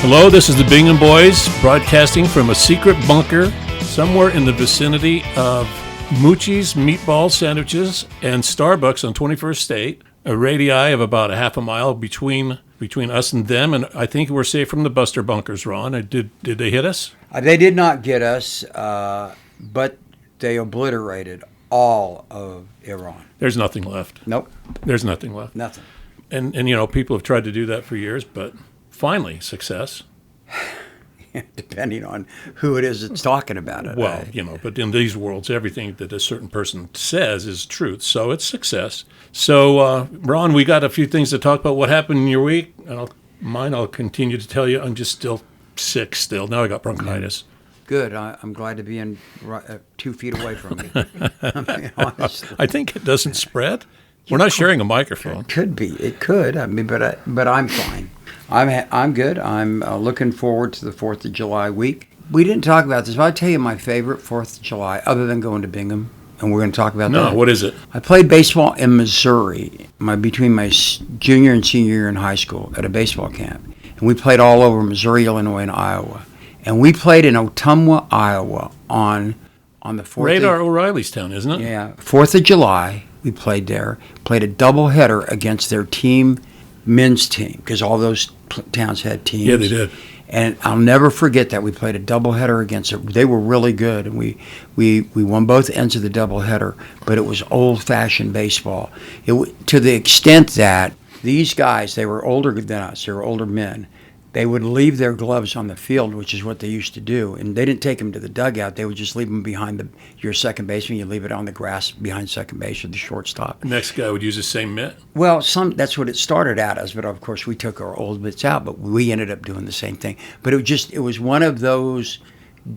Hello, this is the Bingham Boys, broadcasting from a secret bunker somewhere in the vicinity of Moochie's meatball sandwiches and Starbucks on 21st State, a radii of about a half a mile between us and them, and I think we're safe from the Buster bunkers, Ron. Did they hit us? They did not get us, but they obliterated all of Iran. There's nothing left. Nope. There's nothing left. Nothing. And you know, people have tried to do that for years, but finally, success. Depending on who it is that's talking about it. Well, you know, but in these worlds, everything that a certain person says is truth, so it's success. So, Ron, we got a few things to talk about. What happened in your week? And I'll continue to tell you. I'm just still sick still. Now I got bronchitis. Good. I'm glad to be 2 feet away from you. I mean, honestly. I think it doesn't spread. We're not sharing a microphone. It could be. It could. I mean, but I'm fine. I'm good. I'm looking forward to the 4th of July week. We didn't talk about this, but I'll tell you my favorite 4th of July, other than going to Bingham, and we're going to talk about that. No, what is it? I played baseball in Missouri between my junior and senior year in high school at a baseball camp. And we played all over Missouri, Illinois, and Iowa. And we played in Ottumwa, Iowa on the 4th. Radar O'Reilly's town, isn't it? Yeah, 4th of July. We played there, played a doubleheader against their men's team, because all those towns had teams. Yeah, they did. And I'll never forget that. We played a doubleheader against them. They were really good, and we won both ends of the doubleheader, but it was old-fashioned baseball. To the extent that these guys, they were older than us, they were older men, they would leave their gloves on the field, which is what they used to do. And they didn't take them to the dugout. They would just leave them behind your second baseman. You leave it on the grass behind second base or the shortstop. The next guy would use the same mitt? Well, that's what it started out as. But, of course, we took our old mitts out. But we ended up doing the same thing. But it was one of those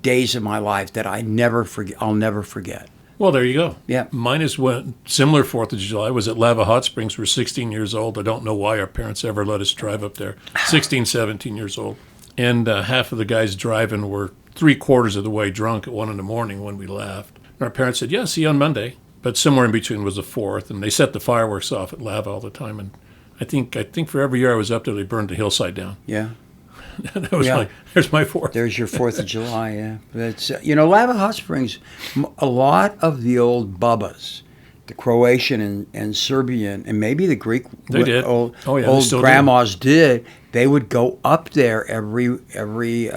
days of my life that I'll never forget. Well, there you go. Yeah. Mine is similar 4th of July was at Lava Hot Springs. We're 16 years old. I don't know why our parents ever let us drive up there. 16, 17 years old. And half of the guys driving were 3/4 of the way drunk at 1 a.m. when we left. And our parents said, yeah, see you on Monday. But somewhere in between was the 4th. And they set the fireworks off at Lava all the time. And I think for every year I was up there, they burned the hillside down. Yeah. That was there's my 4th. There's your 4th of July, yeah. That's Lava Hot Springs, a lot of the old Bubbas, the Croatian and Serbian, and maybe the Greek they did. old grandmas did. They would go up there every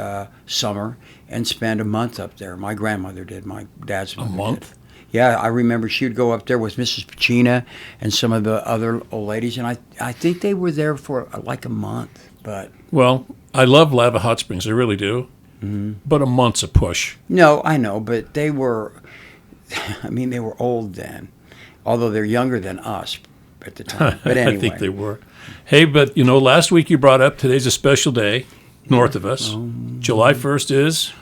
summer and spend a month up there. My grandmother did. My dad's mother A month? did. Yeah, I remember she would go up there with Mrs. Pacina and some of the other old ladies, and I think they were there for like a month. But well, I love Lava Hot Springs. I really do. Mm-hmm. But a month's a push. No, I know, but they were old then, although they're younger than us at the time. But anyway. I think they were. Hey, but last week you brought up today's a special day north of us. July 1st is...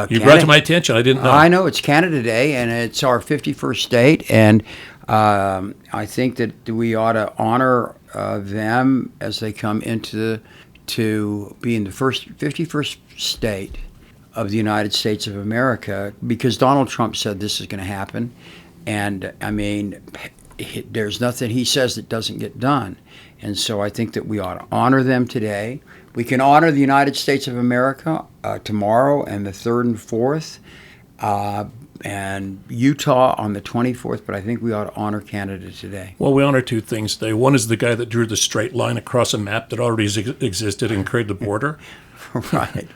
you brought to my attention. I didn't know. I know. It's Canada Day, and it's our 51st state, and I think that we ought to honor them as they come to being the 51st state of the United States of America, because Donald Trump said this is going to happen. And, I mean, there's nothing he says that doesn't get done. And so I think that we ought to honor them today. We can honor the United States of America tomorrow and the 3rd and 4th, and Utah on the 24th, but I think we ought to honor Canada today. Well, we honor two things today. One is the guy that drew the straight line across a map that already existed and created the border. Right.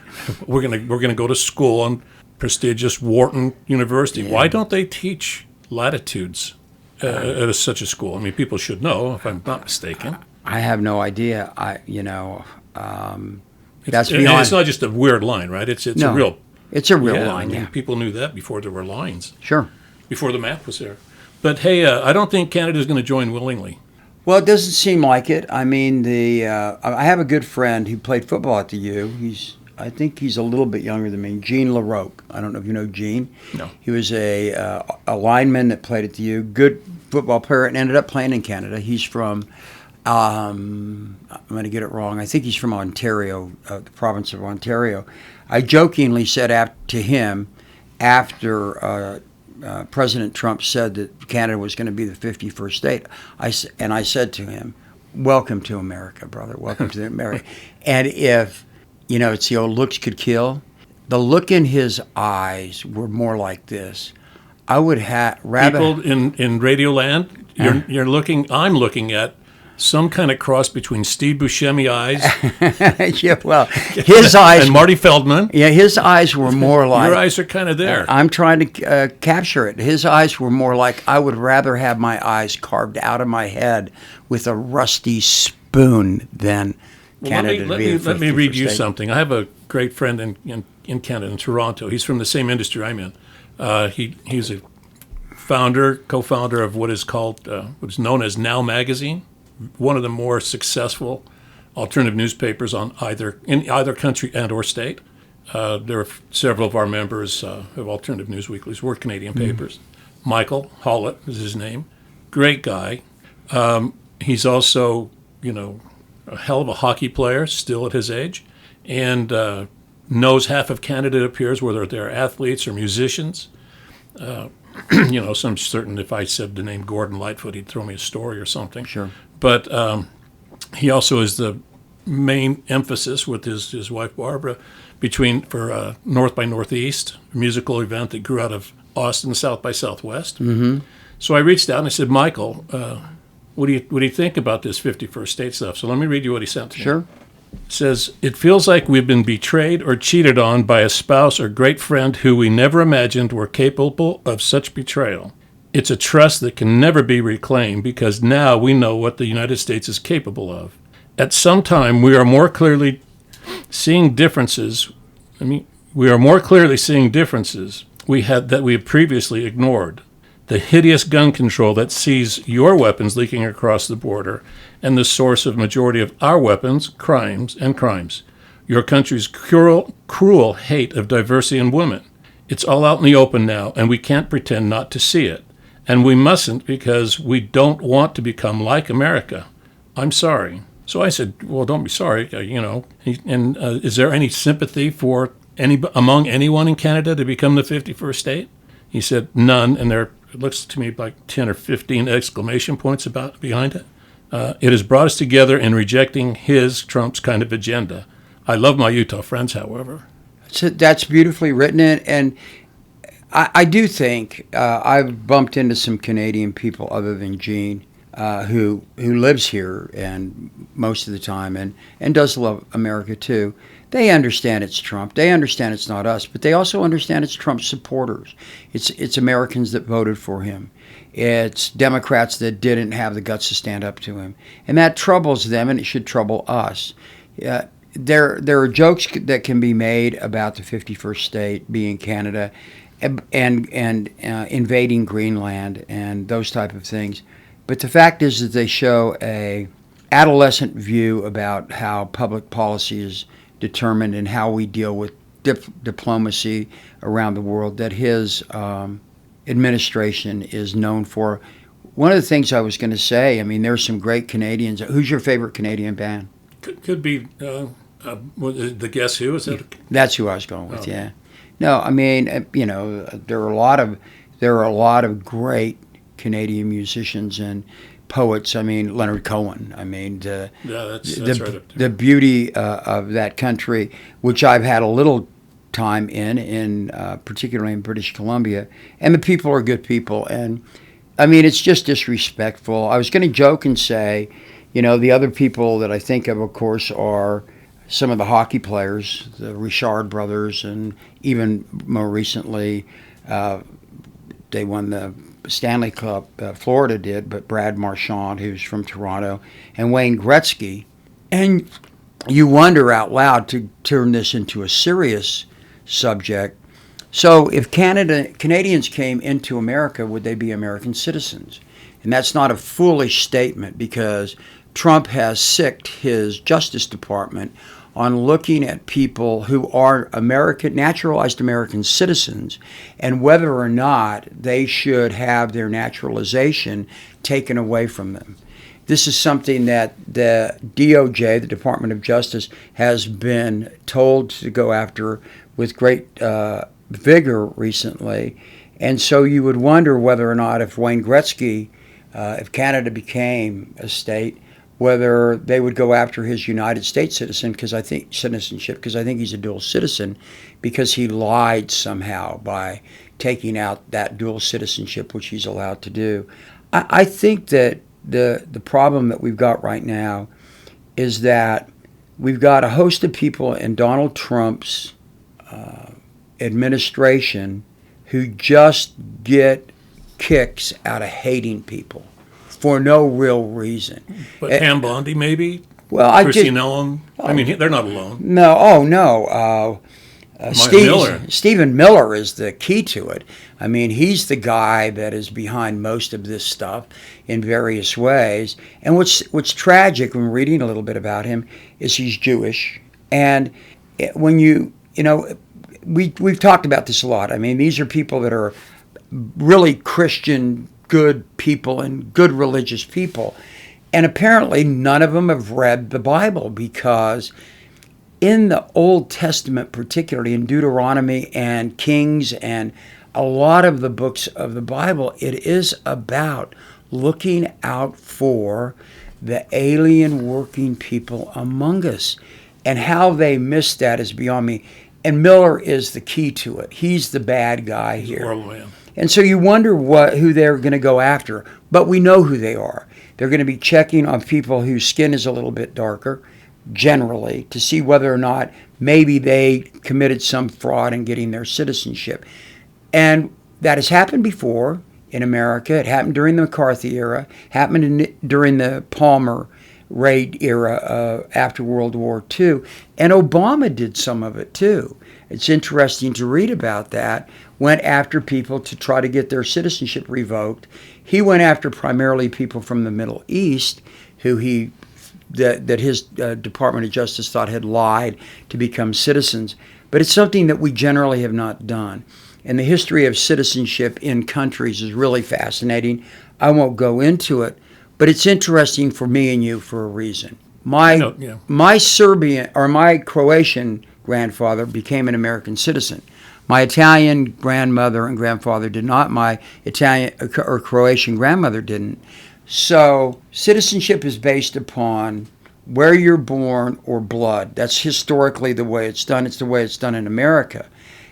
We're gonna go to school on prestigious Wharton University. Yeah. Why don't they teach latitudes at such a school? I mean, people should know, if I'm not mistaken. I have no idea. That's beyond. And it's not just a weird line, right? It's no, a real. It's a real line. I mean, yeah. People knew that before there were lines. Sure. Before the map was there. But hey, I don't think Canada's going to join willingly. Well, it doesn't seem like it. I mean, I have a good friend who played football at the U. I think he's a little bit younger than me. Gene LaRoque. I don't know if you know Gene. No. He was a lineman that played at the U. Good football player, and ended up playing in Canada. He's from. I'm going to get it wrong. I think he's from Ontario, the province of Ontario. I jokingly said to him after President Trump said that Canada was going to be the 51st state, I said to him, "Welcome to America, brother. Welcome to America." And if it's the old looks could kill. The look in his eyes were more like this. I would rather People in Radioland, I'm looking at some kind of cross between Steve Buscemi eyes yeah, well, his eyes and Marty Feldman. Yeah, his eyes were more like. Your eyes are kind of there. I'm trying to capture it. His eyes were more like I would rather have my eyes carved out of my head with a rusty spoon than Canada to be the 51st let me read you state. something. I have a great friend in Canada, in Toronto. He's from the same industry I'm in. He's a co-founder of what is known as Now Magazine, one of the more successful alternative newspapers in either country and or state. There are several of our members of alternative news weeklies. We're Canadian papers. Michael Hollett is his name. Great guy. He's also, a hell of a hockey player still at his age, and knows half of Canada, it appears, whether they're athletes or musicians. So I'm certain if I said the name Gordon Lightfoot, he'd throw me a story or something. Sure. But he also is the main emphasis with his wife Barbara for North by Northeast, a musical event that grew out of Austin South by Southwest. Mm-hmm. So I reached out and I said, Michael, what do you think about this 51st state stuff? So let me read you what he sent to me. Sure. It says, it feels like we've been betrayed or cheated on by a spouse or great friend who we never imagined were capable of such betrayal. It's a trust that can never be reclaimed because now we know what the United States is capable of. At some time, we are more clearly seeing differences. We have previously ignored. The hideous gun control that sees your weapons leaking across the border and the source of majority of our weapons, crimes. Your country's cruel hate of diversity and women. It's all out in the open now, and we can't pretend not to see it. And we mustn't because we don't want to become like America. I'm sorry. So I said, well, don't be sorry, And is there any sympathy for among anyone in Canada to become the 51st state? He said, none, and it looks to me like 10 or 15 exclamation points behind it. It has brought us together in rejecting Trump's kind of agenda. I love my Utah friends, however. So that's beautifully written, and I do think I've bumped into some Canadian people other than Gene who lives here and most of the time and does love America too. They understand it's Trump. They understand it's not us, but they also understand it's Trump's supporters. It's Americans that voted for him. It's Democrats that didn't have the guts to stand up to him, and that troubles them, and it should trouble us. There are jokes that can be made about the 51st state being Canada, and invading Greenland and those type of things. But the fact is that they show a adolescent view about how public policy is determined and how we deal with diplomacy around the world that his administration is known for. One of the things I was going to say, there's some great Canadians. Who's your favorite Canadian band? Could be the Guess Who, is that? That's who I was going with. Oh. Yeah. No, there are a lot of great Canadian musicians and poets. Leonard Cohen. That's right up there. The beauty of that country, which I've had a little time in particularly in British Columbia, and the people are good people. And it's just disrespectful. I was going to joke and say, the other people that I think of course, are some of the hockey players, the Richard brothers, and even more recently, they won the Stanley Cup. Florida did, but Brad Marchand, who's from Toronto, and Wayne Gretzky. And you wonder out loud, to turn this into a serious subject. So if Canadians came into America, would they be American citizens? And that's not a foolish statement, because Trump has sicked his Justice Department on looking at people who are naturalized American citizens and whether or not they should have their naturalization taken away from them. This is something that the DOJ, the Department of Justice, has been told to go after with great vigor recently. And so you would wonder whether or not if Wayne Gretzky, if Canada became a state, whether they would go after his United States citizenship, because I think he's a dual citizen, because he lied somehow by taking out that dual citizenship, which he's allowed to do. I think that the problem that we've got right now is that we've got a host of people in Donald Trump's administration who just get kicks out of hating people for no real reason. But Pam Bondi, maybe? Well, Christine Elon? I mean, they're not alone. No, no. Stephen Miller is the key to it. I mean, he's the guy that is behind most of this stuff in various ways. And what's tragic when reading a little bit about him is he's Jewish. And when we've talked about this a lot. I mean, these are people that are really Christian, good people and good religious people. And apparently none of them have read the Bible, because in the Old Testament, particularly in Deuteronomy and Kings and a lot of the books of the Bible, it is about looking out for the alien working people among us. And how they missed that is beyond me. And Miller is the key to it. He's the bad guy here. World man. And so you wonder who they're going to go after. But we know who they are. They're going to be checking on people whose skin is a little bit darker, generally, to see whether or not maybe they committed some fraud in getting their citizenship. And that has happened before in America. It happened during the McCarthy era, happened during the Palmer raid era after World War II. And Obama did some of it too. It's interesting to read about that. Went after people to try to get their citizenship revoked. He went after primarily people from the Middle East who that his Department of Justice thought had lied to become citizens. But it's something that we generally have not done. And the history of citizenship in countries is really fascinating. I won't go into it, but it's interesting for me and you for a reason. My Serbian or my Croatian grandfather became an American citizen. My Italian grandmother and grandfather did not. My Italian or Croatian grandmother didn't. So citizenship is based upon where you're born or blood. That's historically the way it's done. It's the way it's done in America.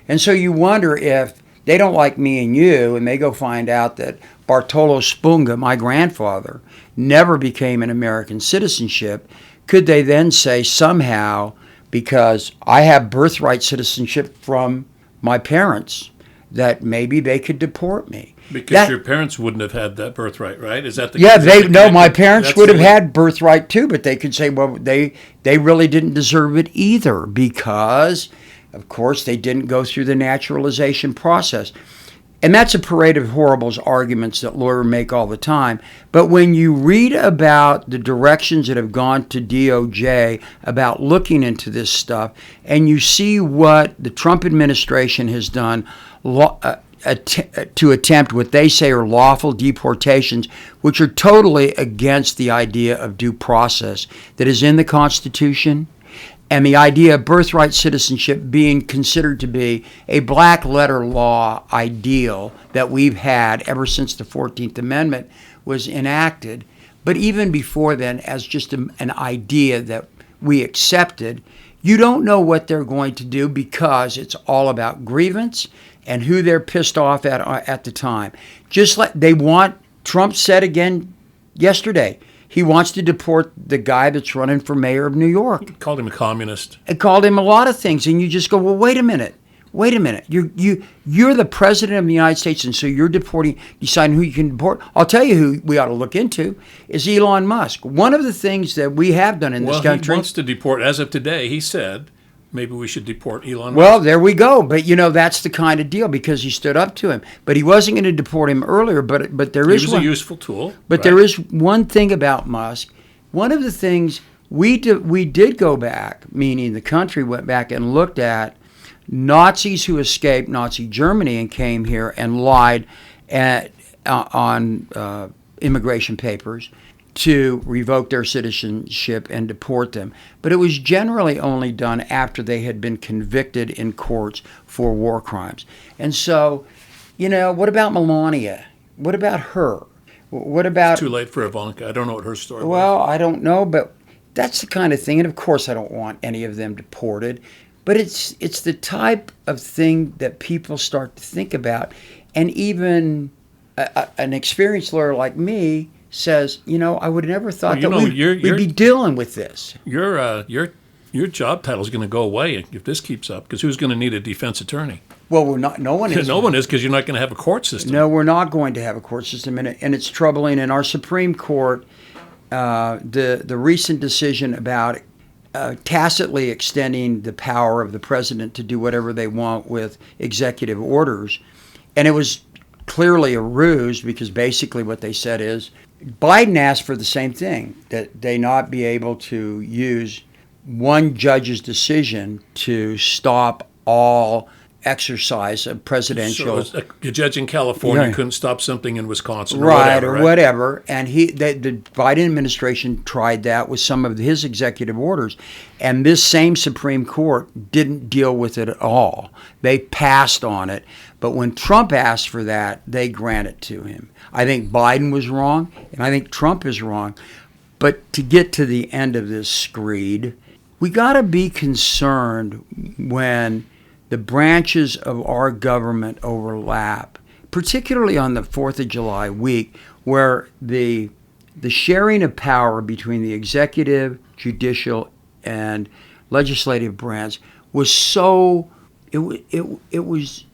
And so you wonder if they don't like me and you, and they go find out that Bartolo Spunga, my grandfather, never became an American citizenship, could they then say somehow, because I have birthright citizenship from my parents, that maybe they could deport me? Because your parents wouldn't have had that birthright, right? Is that the my parents would have had birthright too, but they could say, well, they really didn't deserve it either, because, of course, they didn't go through the naturalization process. And that's a parade of horribles arguments that lawyers make all the time. But when you read about the directions that have gone to DOJ about looking into this stuff, and you see what the Trump administration has done to attempt what they say are lawful deportations, which are totally against the idea of due process that is in the Constitution, and the idea of birthright citizenship being considered to be a black letter law ideal that we've had ever since the 14th Amendment was enacted, but even before then as just an idea that we accepted. You don't know what they're going to do, because it's all about grievance and who they're pissed off at the time. Just like Trump said again yesterday, he wants to deport the guy that's running for mayor of New York. He called him a communist. It called him a lot of things, and you just go, well, wait a minute. You're the president of the United States, and so you're deciding who you can deport. I'll tell you who we ought to look into is Elon Musk. One of the things that we have done in this country. He wants to deport, as of today, he said, maybe we should deport Elon Musk. Well, there we go. But, that's the kind of deal, because he stood up to him. But he wasn't going to deport him earlier, but there is a useful tool. But there is one thing about Musk. One of the things we did go back, meaning the country went back and looked at Nazis who escaped Nazi Germany and came here and lied on immigration papers to revoke their citizenship and deport them. But it was generally only done after they had been convicted in courts for war crimes. And so, what about Melania? What about her? What about? Too late for Ivanka. I don't know what her story was. Well, I don't know, but that's the kind of thing. And of course, I don't want any of them deported. But it's the type of thing that people start to think about, and even an experienced lawyer like me says, I would have never thought that we'd be dealing with this. Your job title is going to go away if this keeps up, because who's going to need a defense attorney? Well, we're not. No one is. No one is, because you're not going to have a court system. No, we're not going to have a court system, and it's troubling. In our Supreme Court, the recent decision about tacitly extending the power of the president to do whatever they want with executive orders, and it was clearly a ruse, because basically what they said is Biden asked for the same thing, that they not be able to use one judge's decision to stop all exercise of presidential. So a judge in California couldn't stop something in Wisconsin, right? And the Biden administration tried that with some of his executive orders, and this same Supreme Court didn't deal with it at all. They passed on it, but when Trump asked for that, they granted to him. I think Biden was wrong, and I think Trump is wrong. But to get to the end of this screed, we got to be concerned when the branches of our government overlap, particularly on the 4th of July week, where the sharing of power between the executive, judicial, and legislative branch was so, it was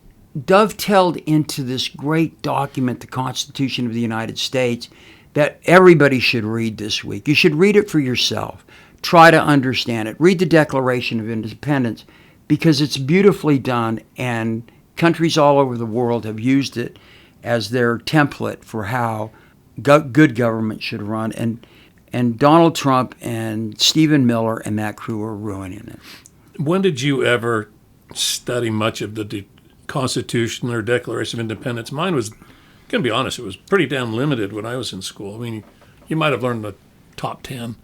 dovetailed into this great document, the Constitution of the United States, that everybody should read this week. You should read it for yourself. Try to understand it. Read the Declaration of Independence, because it's beautifully done, and countries all over the world have used it as their template for how good government should run. And Donald Trump and Stephen Miller and that crew are ruining it. When did you ever study much of the Constitution or Declaration of Independence? Mine was, going to be honest, it was pretty damn limited when I was in school. I mean, you might have learned the top 10,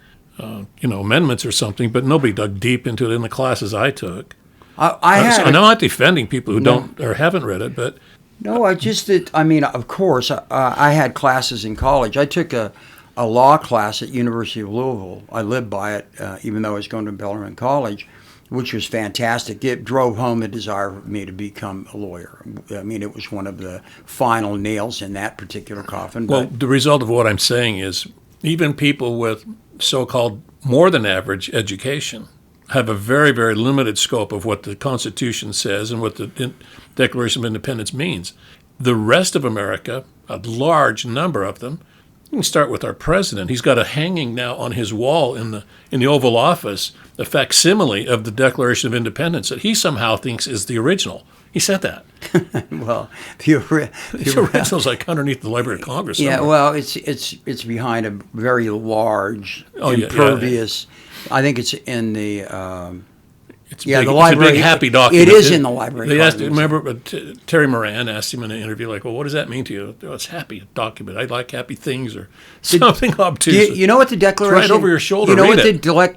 amendments or something, but nobody dug deep into it in the classes I took. I'm not defending people who don't or haven't read it, but no, of course, I had classes in college. I took a law class at University of Louisville. I lived by it, even though I was going to Bellarmine College, which was fantastic. It drove home the desire for me to become a lawyer. I mean, it was one of the final nails in that particular coffin. Well, the result of what I'm saying is even people with so-called more than average education have a very, very limited scope of what the Constitution says and what the Declaration of Independence means. The rest of America, a large number of them, you can start with our president. He's got a hanging now on his wall in the Oval Office, a facsimile of the Declaration of Independence that he somehow thinks is the original. He said that. Well, the original's like underneath the Library of Congress somewhere. Yeah, well, it's behind a very large, impervious. Yeah. I think it's in the. The library. It's a big happy document. It is in the library. They asked. Remember, Terry Moran asked him in an interview, like, "Well, what does that mean to you?" Oh, it's happy document. I like happy things or something obtuse. You know what the Declaration? It's right over your shoulder. You know what the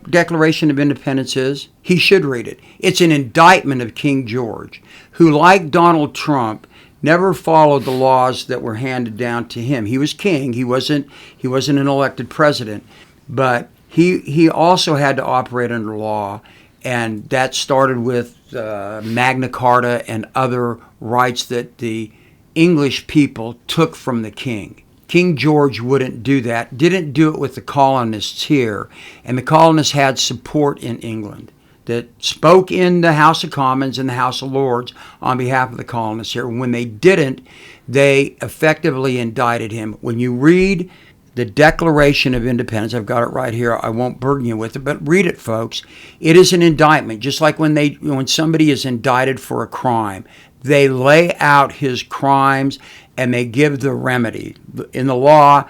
Declaration of Independence is? He should read it. It's an indictment of King George, who, like Donald Trump, never followed the laws that were handed down to him. He was king. He wasn't an elected president, but he also had to operate under law. And that started with Magna Carta and other rights that the English people took from the king. King George wouldn't do that, didn't do it with the colonists here. And the colonists had support in England that spoke in the House of Commons and the House of Lords on behalf of the colonists here. When they didn't, they effectively indicted him. When you read the Declaration of Independence, I've got it right here. I won't burden you with it, but read it, folks. It is an indictment, just like when somebody is indicted for a crime. They lay out his crimes and they give the remedy. In the law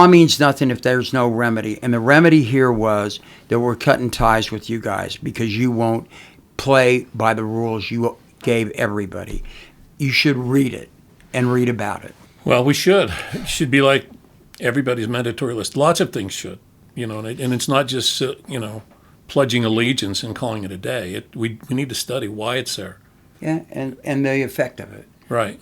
means nothing if there's no remedy. And the remedy here was that we're cutting ties with you guys because you won't play by the rules you gave everybody. You should read it and read about it. Well, we should. It should be like everybody's mandatory list. Lots of things should, and it's not just, pledging allegiance and calling it a day. We need to study why it's there. Yeah, and the effect of it. Right.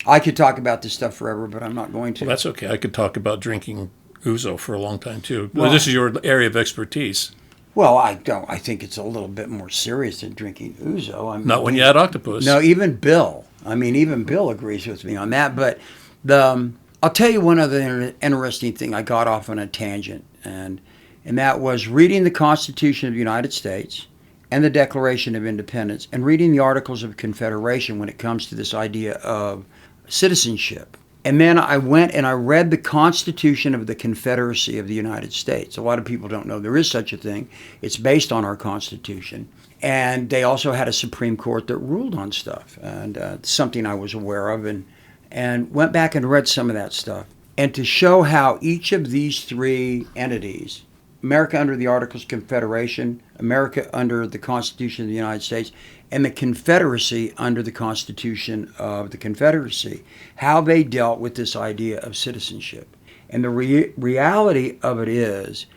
I could talk about this stuff forever, but I'm not going to. Well, that's okay. I could talk about drinking ouzo for a long time too. Well, this is your area of expertise. Well, I don't. I think it's a little bit more serious than drinking ouzo. I mean, Not when you had octopus. No, even Bill. I mean, even Bill agrees with me on that. But I'll tell you one other interesting thing. I got off on a tangent, and that was reading the Constitution of the United States and the Declaration of Independence, and reading the Articles of Confederation when it comes to this idea of citizenship. And then I went and I read the Constitution of the Confederacy of the United States. A lot of people don't know there is such a thing. It's based on our Constitution. And they also had a Supreme Court that ruled on stuff. And something I was aware of, and went back and read some of that stuff. And to show how each of these three entities, America under the Articles of Confederation, America under the Constitution of the United States, and the Confederacy under the Constitution of the Confederacy, how they dealt with this idea of citizenship. And the reality of it is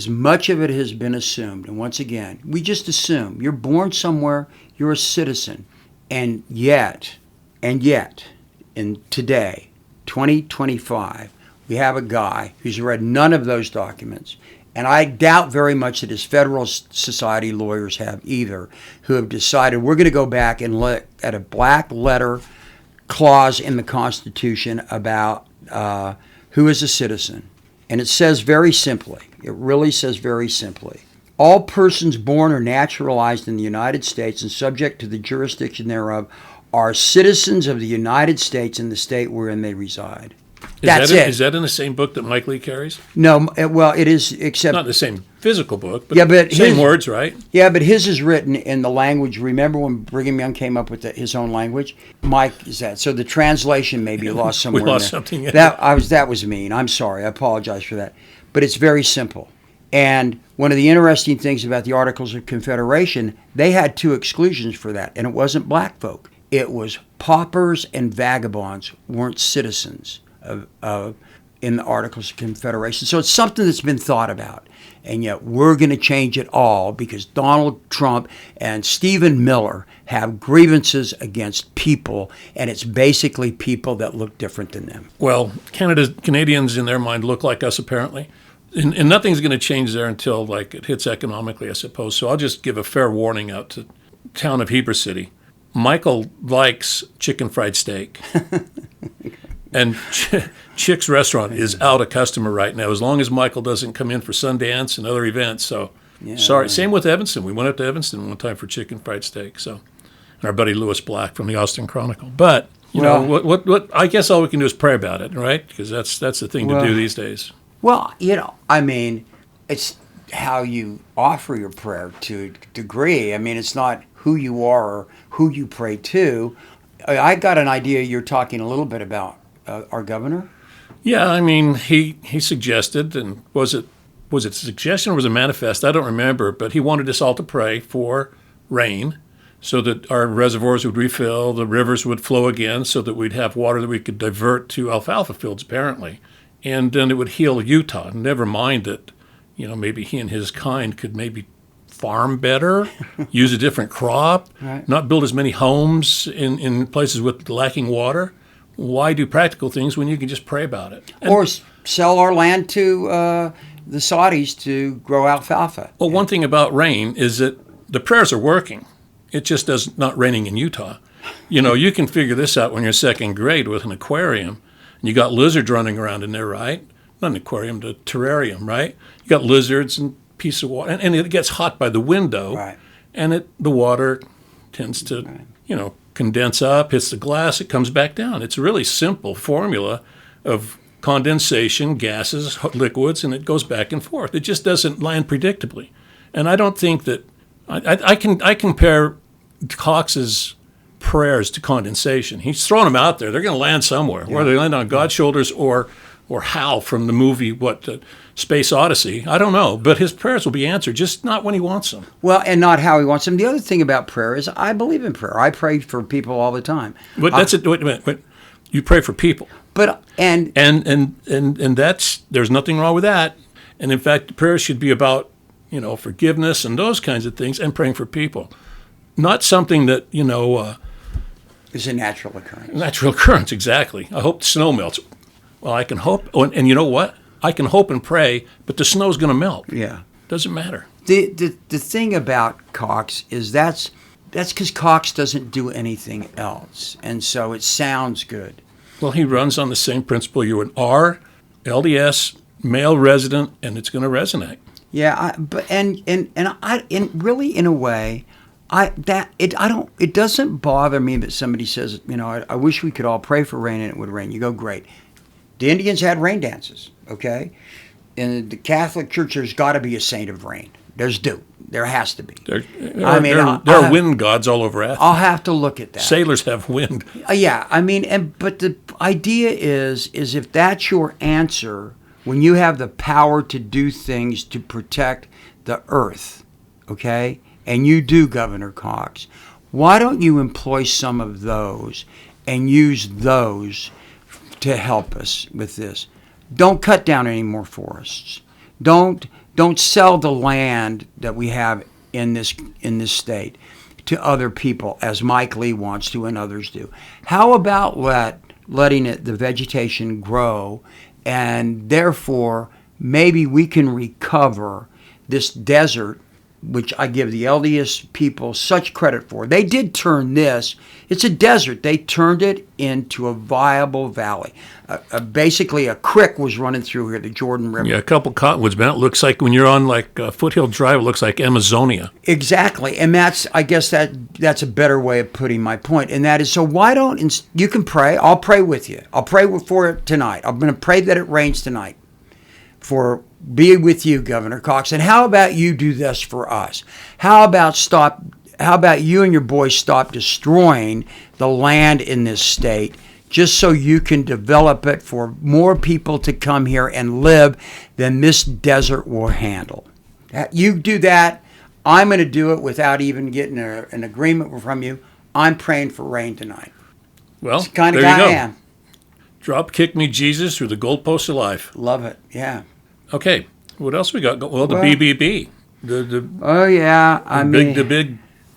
much of it has been assumed. And once again, we just assume you're born somewhere, you're a citizen. And yet, in today, 2025, we have a guy who's read none of those documents. And I doubt very much that his Federalist Society lawyers have either, who have decided we're going to go back and look at a black letter clause in the Constitution about who is a citizen. And it says very simply, it really says very simply, all persons born or naturalized in the United States and subject to the jurisdiction thereof are citizens of the United States and the state wherein they reside. That's it. Is that in the same book that Mike Lee carries? No, well, it is, except... Not the same physical book, but, yeah, but same words, right? Yeah, but his is written in the language. Remember when Brigham Young came up with his own language? Mike is that. So the translation maybe lost somewhere. We lost in there. something. Yeah. That was mean. I'm sorry. I apologize for that. But it's very simple. And one of the interesting things about the Articles of Confederation, they had two exclusions for that, and it wasn't black folk. It was paupers and vagabonds weren't citizens in the Articles of Confederation. So it's something that's been thought about. And yet we're going to change it all because Donald Trump and Stephen Miller have grievances against people, and it's basically people that look different than them. Well, Canadians in their mind look like us, apparently. And nothing's going to change there until like it hits economically, I suppose. So I'll just give a fair warning out to the town of Heber City. Michael likes chicken fried steak. And Chick's Restaurant is out of customer right now, as long as Michael doesn't come in for Sundance and other events. So, yeah, sorry. Same with Evanston. We went up to Evanston one time for chicken fried steak. So, and our buddy Lewis Black from the Austin Chronicle. But you know what? I guess all we can do is pray about it, right? Because that's the thing to do these days. Well, I mean, it's how you offer your prayer to a degree. I mean, it's not who you are or who you pray to. I got an idea you're talking a little bit about our governor. Yeah, I mean, he suggested, and was it a suggestion or was it a manifest? I don't remember, but he wanted us all to pray for rain so that our reservoirs would refill, the rivers would flow again, so that we'd have water that we could divert to alfalfa fields, apparently. And then it would heal Utah. Never mind that, maybe he and his kind could maybe farm better, use a different crop, right, not build as many homes in places with lacking water. Why do practical things when you can just pray about it? Or sell our land to the Saudis to grow alfalfa. Well, one thing about rain is that the prayers are working. It just does not raining in Utah. You can figure this out when you're second grade with an aquarium. And you got lizards running around in there, right? Not an aquarium, the terrarium, right? You got lizards and piece of water. And it gets hot by the window. Right. And the water tends to, condense up, hits the glass, it comes back down. It's a really simple formula of condensation, gases, liquids, and it goes back and forth. It just doesn't land predictably. And I don't think that I compare Cox's prayers to condensation. He's throwing them out there. They're going to land somewhere, whether they land on God's shoulders or Hal from the movie, Space Odyssey. I don't know, but his prayers will be answered, just not when he wants them. Well, and not how he wants them. The other thing about prayer is I believe in prayer. I pray for people all the time. But that's it. Wait a minute. Wait. You pray for people. But and that's, there's nothing wrong with that. And in fact, prayer should be about, forgiveness and those kinds of things, and praying for people. Not something that, It's a natural occurrence. Natural occurrence, exactly. I hope the snow melts. Well, I can hope, and you know what? I can hope and pray, but the snow's going to melt. Yeah. Doesn't matter. The thing about Cox is that's because Cox doesn't do anything else, and so it sounds good. Well, he runs on the same principle. You're an R, LDS, male resident, and it's going to resonate. Yeah, really in a way, it doesn't bother me that somebody says, I wish we could all pray for rain and it would rain. You go, great. The Indians had rain dances, okay? In the Catholic Church, there's got to be a saint of rain. There's due. There has to be. There are wind gods all over Athens. I'll have to look at that. Sailors have wind. Yeah, but the idea is if that's your answer, when you have the power to do things to protect the earth, okay, and you do, Governor Cox, why don't you employ some of those and use those to help us with this? Don't cut down any more forests. Don't sell the land that we have in this state to other people, as Mike Lee wants to and others do. How about letting the vegetation grow, and therefore maybe we can recover this desert, which I give the LDS people such credit for. They did turn this. It's a desert. They turned it into a viable valley. Basically, a creek was running through here, the Jordan River. Yeah, a couple cottonwoods, man. It looks like when you're on Foothill Drive, it looks like Amazonia. Exactly, and I guess that's a better way of putting my point. And that is, so why don't you can pray? I'll pray with you. I'll pray for it tonight. I'm going to pray that it rains tonight. Be with you, Governor Cox. And how about you do this for us? How about you and your boys stop destroying the land in this state just so you can develop it for more people to come here and live than this desert will handle? You do that. I'm going to do it without even getting an agreement from you. I'm praying for rain tonight. Well, it's the kind of there guy you go. I am. Drop kick me, Jesus, through the goalposts of life. Love it. Yeah. Okay. What else we got? Well, the BBB. Oh yeah.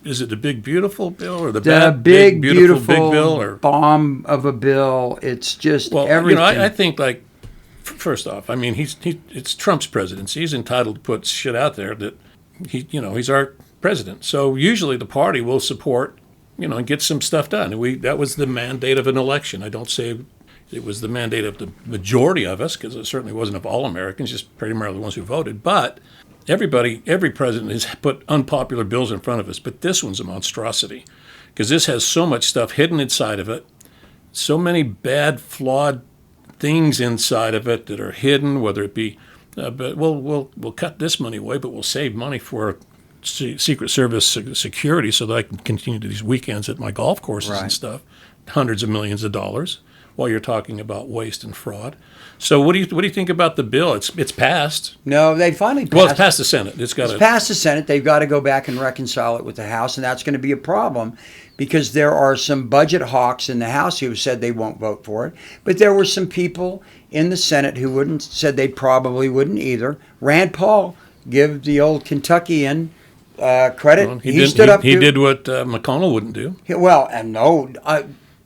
Is it the big beautiful bill or the big beautiful big bill or bomb of a bill? It's just everything. I think first off, I mean it's Trump's presidency. He's entitled to put shit out there that he's our president. So usually the party will support and get some stuff done. And that was the mandate of an election. I don't say it was the mandate of the majority of us, because it certainly wasn't of all Americans, just primarily the ones who voted. But every president has put unpopular bills in front of us. But this one's a monstrosity, because this has so much stuff hidden inside of it, so many bad, flawed things inside of it that are hidden, whether it be, but we'll cut this money away, but we'll save money for Secret Service security so that I can continue to these weekends at my golf courses and stuff, hundreds of millions of dollars, while you're talking about waste and fraud. So what do you think about the bill? It's passed. No, they finally passed. Well, it's passed the Senate. It's passed the Senate. They've got to go back and reconcile it with the House, and that's going to be a problem because there are some budget hawks in the House who said they won't vote for it. But there were some people in the Senate who said they probably wouldn't either. Rand Paul, give the old Kentuckian credit. Well, he did what McConnell wouldn't do. Well, and no.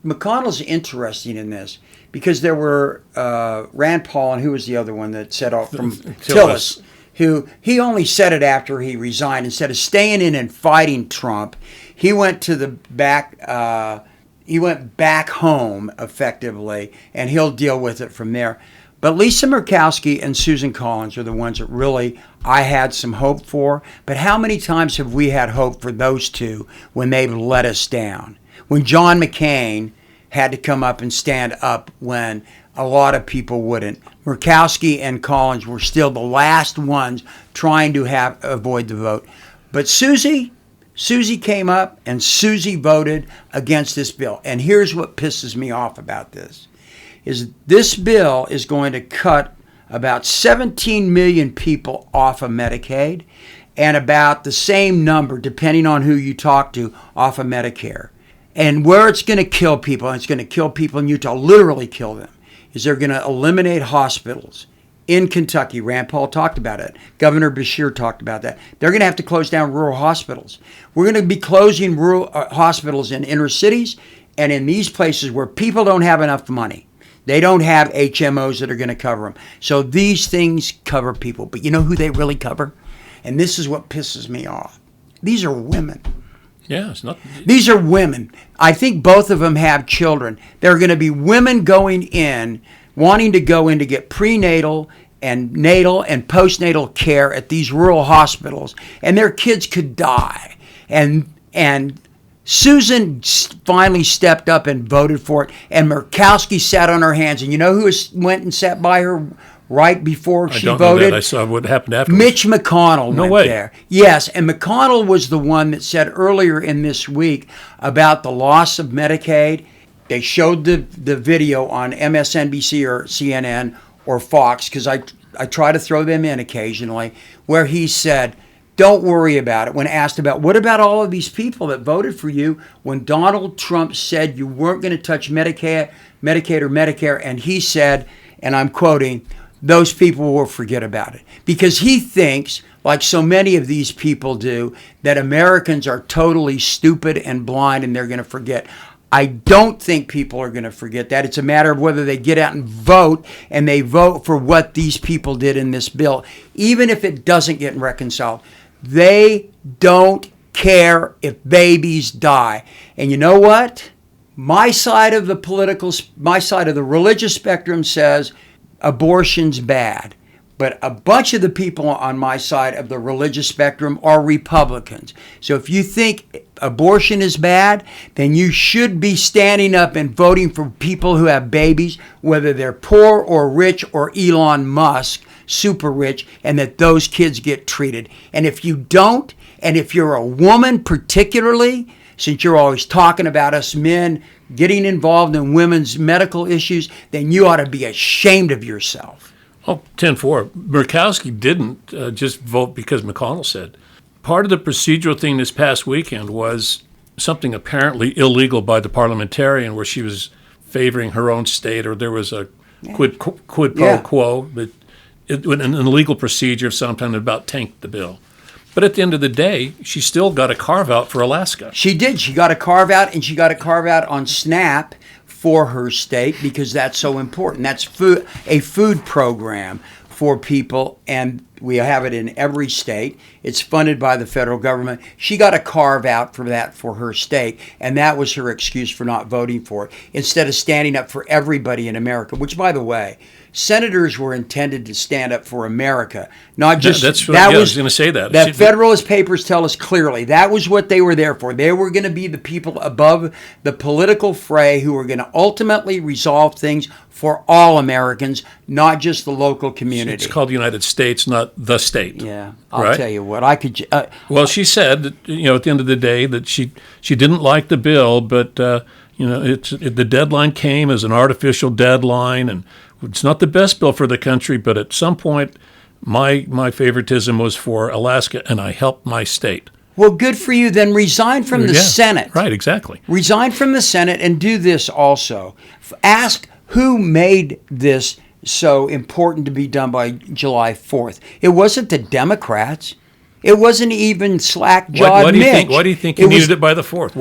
McConnell's interesting in this because there were Rand Paul and who was the other one that said from Tillis, who he only said it after he resigned. Instead of staying in and fighting Trump, he went to the back. He went back home effectively, and he'll deal with it from there. But Lisa Murkowski and Susan Collins are the ones that really I had some hope for. But how many times have we had hope for those two when they've let us down? When John McCain had to come up and stand up when a lot of people wouldn't. Murkowski and Collins were still the last ones trying to avoid the vote. But Susie came up and Susie voted against this bill. And here's what pisses me off about this, is this bill is going to cut about 17 million people off of Medicaid and about the same number, depending on who you talk to, off of Medicare. And where it's going to kill people, and it's going to kill people in Utah, literally kill them, is they're going to eliminate hospitals. In Kentucky, Rand Paul talked about it. Governor Beshear talked about that. They're going to have to close down rural hospitals. We're going to be closing rural hospitals in inner cities and in these places where people don't have enough money. They don't have HMOs that are going to cover them. So these things cover people. But you know who they really cover? And this is what pisses me off. These are women. Yeah, it's not. These are women. I think both of them have children. There are going to be women going in, wanting to go in to get prenatal and natal and postnatal care at these rural hospitals, and their kids could die. And Susan finally stepped up and voted for it, and Murkowski sat on her hands. And you know who went and sat by her right before she voted? Know that. I saw what happened afterwards. Mitch McConnell No went way. there. Yes, and McConnell was the one that said earlier in this week about the loss of Medicaid. They showed the video on MSNBC or CNN or Fox, because I try to throw them in occasionally, where he said, don't worry about it. When asked about, what about all of these people that voted for you when Donald Trump said you weren't going to touch Medicaid or Medicare, and he said, and I'm quoting, those people will forget about it. Because he thinks, like so many of these people do, that Americans are totally stupid and blind and they're going to forget. I don't think people are going to forget that. It's a matter of whether they get out and vote, and they vote for what these people did in this bill, even if it doesn't get reconciled. They don't care if babies die. And you know what? My side of the religious spectrum says abortion's bad. But a bunch of the people on my side of the religious spectrum are Republicans. So if you think abortion is bad, then you should be standing up and voting for people who have babies, whether they're poor or rich or Elon Musk, super rich, and that those kids get treated. And if you don't, and if you're a woman particularly, since you're always talking about us men getting involved in women's medical issues, then you ought to be ashamed of yourself. Oh, 10-4. Murkowski didn't just vote because McConnell said. Part of the procedural thing this past weekend was something apparently illegal by the parliamentarian, where she was favoring her own state, or there was a quid pro quo, but an illegal procedure of some kind that about tanked the bill. But at the end of the day, she still got a carve-out for Alaska. She did. She got a carve-out, and she got a carve-out on SNAP for her state, because that's so important. That's a food program for people, and we have it in every state. It's funded by the federal government. She got a carve-out for that for her state, and that was her excuse for not voting for it, instead of standing up for everybody in America, which, by the way, senators were intended to stand up for America, not just. I was going to say that. That Federalist Papers tell us clearly that was what they were there for. They were going to be the people above the political fray who were going to ultimately resolve things for all Americans, not just the local community. It's called the United States, not the state. Yeah, I'll tell you what. I could. Well, she said that, at the end of the day, that she didn't like the bill, but the deadline came as an artificial deadline, and it's not the best bill for the country, but at some point, my favoritism was for Alaska, and I helped my state. Well, good for you. Then resign from the Senate. Right, exactly. Resign from the Senate and do this also. Ask who made this so important to be done by July 4th. It wasn't the Democrats. It wasn't even slack-jawed Mitch. Why do you think he needed it by the 4th?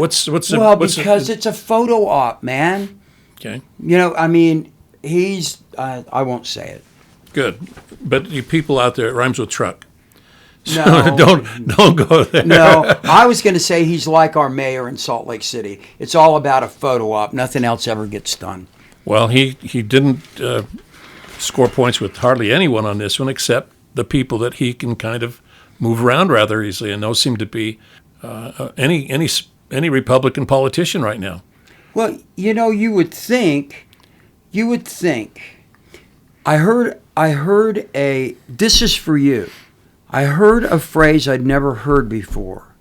Because it's a photo op, man. Okay. He's, I won't say it. Good. But you people out there, it rhymes with truck. So No. don't go there. No, I was going to say he's like our mayor in Salt Lake City. It's all about a photo op. Nothing else ever gets done. Well, he didn't score points with hardly anyone on this one, except the people that he can kind of move around rather easily, and those seem to be any Republican politician right now. Well, you would think. I heard this is for you. I heard a phrase I'd never heard before.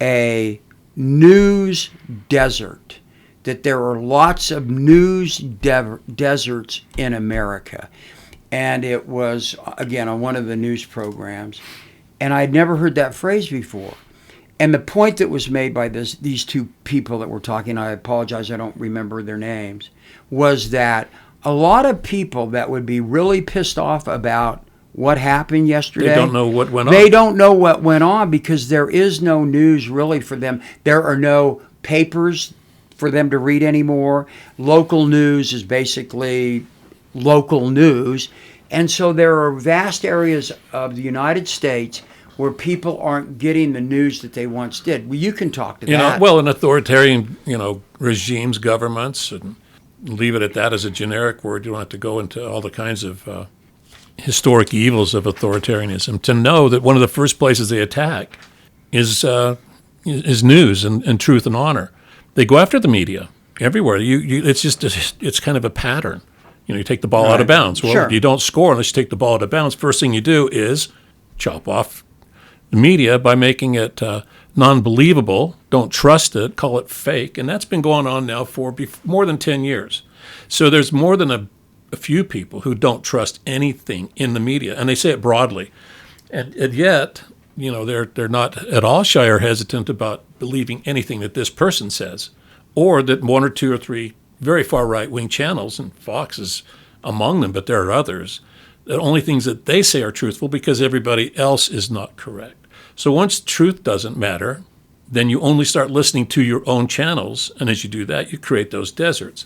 A news desert. That there are lots of news deserts in America. And it was, again, on one of the news programs. And I'd never heard that phrase before. And the point that was made by these two people that were talking, I apologize, I don't remember their names, was that a lot of people that would be really pissed off about what happened yesterday. They don't know what went on. They don't know what went on because there is no news really for them. There are no papers for them to read anymore. Local news is basically local news. And so there are vast areas of the United States where people aren't getting the news that they once did. Well, you can talk to that. Well, in authoritarian, regimes, governments, and leave it at that as a generic word. You don't have to go into all the kinds of historic evils of authoritarianism to know that one of the first places they attack is news and truth and honor. They go after the media everywhere. It's kind of a pattern. You take the ball out of bounds. Well, sure. You don't score unless you take the ball out of bounds. First thing you do is chop off the media by making it non-believable. Don't trust it. Call it fake. And that's been going on now for more than 10 years. So there's more than a few people who don't trust anything in the media, and they say it broadly. And yet, they're not at all shy or hesitant about believing anything that this person says, or that one or two or three very far right-wing channels, and Fox is among them, but there are others, the only things that they say are truthful because everybody else is not correct. So once truth doesn't matter, then you only start listening to your own channels, and as you do that, you create those deserts.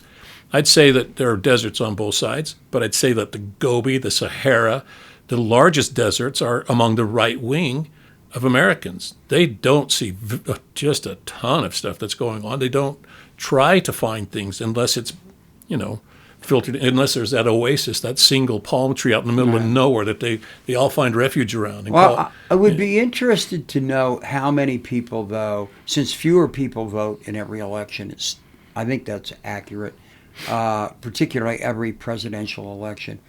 I'd say that there are deserts on both sides, but I'd say that the Gobi, the Sahara, the largest deserts are among the right wing of Americans. They don't see just a ton of stuff that's going on. They don't try to find things unless it's, filtered, unless there's that oasis, that single palm tree out in the middle of nowhere that they all find refuge around. I would be interested to know how many people, though, since fewer people vote in every election, I think that's accurate, particularly every presidential election.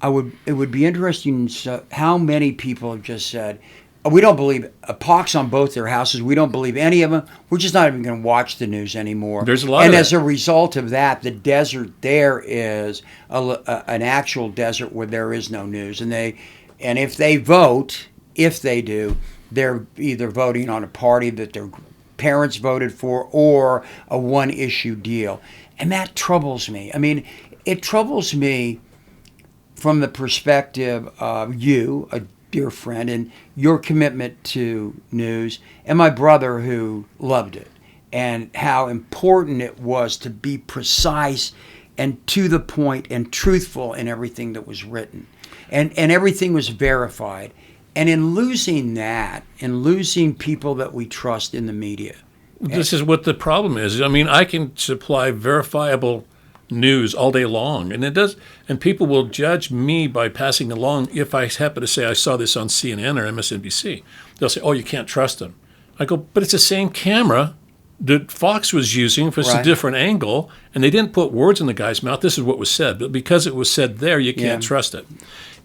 It would be interesting how many people have just said, we don't believe a pox on both their houses. We don't believe any of them. We're just not even going to watch the news anymore. There's a lot and of as a result of that, the desert there is an actual desert where there is no news. And if they vote, if they do, they're either voting on a party that their parents voted for or a one-issue deal. And that troubles me. I mean, it troubles me from the perspective of you, a dear friend, and your commitment to news, and my brother who loved it, and how important it was to be precise and to the point and truthful in everything that was written. And everything was verified. And in losing that, in losing people that we trust in the media. This is what the problem is. I mean, I can supply verifiable news all day long, and people will judge me by passing along. If I happen to say I saw this on CNN or MSNBC, they'll say, "Oh, you can't trust them." I go, "But it's the same camera that Fox was using for a different angle, and they didn't put words in the guy's mouth. This is what was said, but because it was said there, you can't trust it."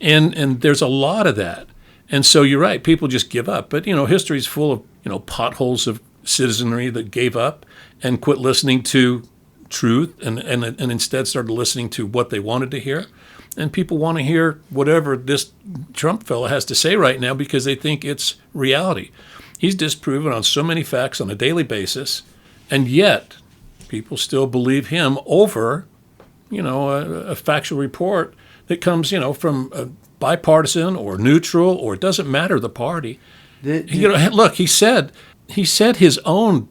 And there's a lot of that, and so you're right. People just give up. But history's full of potholes of citizenry that gave up and quit listening to truth and instead started listening to what they wanted to hear. And people want to hear whatever this Trump fellow has to say right now because they think it's reality. He's disproven on so many facts on a daily basis, and yet people still believe him over, a factual report that comes, from a bipartisan or neutral, or it doesn't matter the party. Look, he said his own.